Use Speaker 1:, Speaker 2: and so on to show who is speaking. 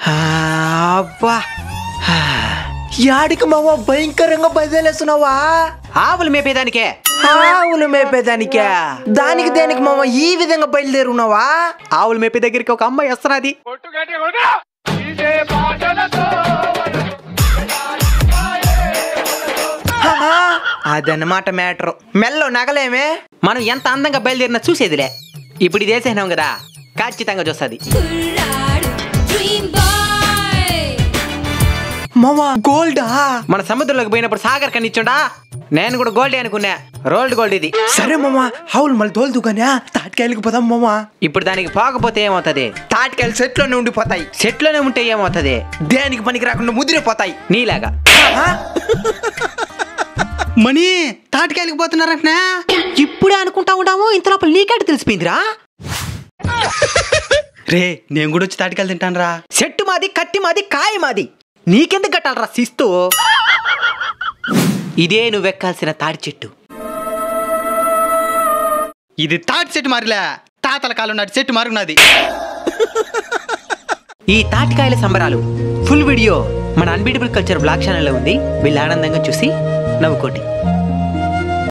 Speaker 1: అబ్బా యాడికి మావా భయంకరంగా బయలుదేరేస్తున్నావా?
Speaker 2: ఆవులు మేపేదానికే.
Speaker 1: ఆవులు మేపేదానికే? దానికి దేనికి మామ ఈ విధంగా బయలుదేరున్నావా?
Speaker 2: ఆవులు మేపే దగ్గరికి ఒక అమ్మాయి వస్తున్నది.
Speaker 1: అదన్నమాట మ్యాటర్. మెల్లో నగలేమే.
Speaker 2: మనం ఎంత అందంగా బయలుదేరినా చూసేదిలే. ఇప్పుడు ఇది వేసేసినాం కదా, ఖచ్చితంగా చూస్తుంది.
Speaker 1: మామ గోల్డా?
Speaker 2: మన సముద్రంలోకి పోయినప్పుడు సాగర్ కనిచ్చుండా, నేను కూడా గోల్డే అనుకున్నా. రోల్డ్ గోల్డ్ ఇది.
Speaker 1: సరే మామ, ఆవులు మళ్ళీ తోలుదుగానే తాటికాయలకు పోదాం మామ.
Speaker 2: ఇప్పుడు దానికి పోకపోతే ఏమవుతుంది?
Speaker 1: తాటికాయలు సెట్లోనే ఉండిపోతాయి.
Speaker 2: సెట్లోనే ఉంటే ఏమవుతుంది?
Speaker 1: దేనికి పనికి రాకుండా ముదిరిపోతాయి
Speaker 2: నీలాగా.
Speaker 3: మనీ తాటికాయలకు పోతున్నారంటనా?
Speaker 2: ఇప్పుడే అనుకుంటా ఉన్నాము, ఇంత లోపల నీకేట తెలిసిపోయిందిరా?
Speaker 3: రే నేను కూడా వచ్చి తాటికాయలు తింటాను రా.
Speaker 2: చెట్టు మాది, కట్టి మాది, కాయ మాది, నీకెందుకు కట్టాలరా శిస్తు? ఇదే నువ్వెక్కాల్సిన తాడి చెట్టు.
Speaker 3: ఇది తాటి చెట్టు మారిలే, తాతల కాలం నాటి చెట్టు మారున్నది.
Speaker 2: ఈ తాటికాయల సంబరాలు ఫుల్ వీడియో మన అన్బీటబుల్ కల్చర్ బ్లాగ్ ఛానల్లో ఉంది. వీళ్ళు ఆనందంగా చూసి నవ్వుకోండి.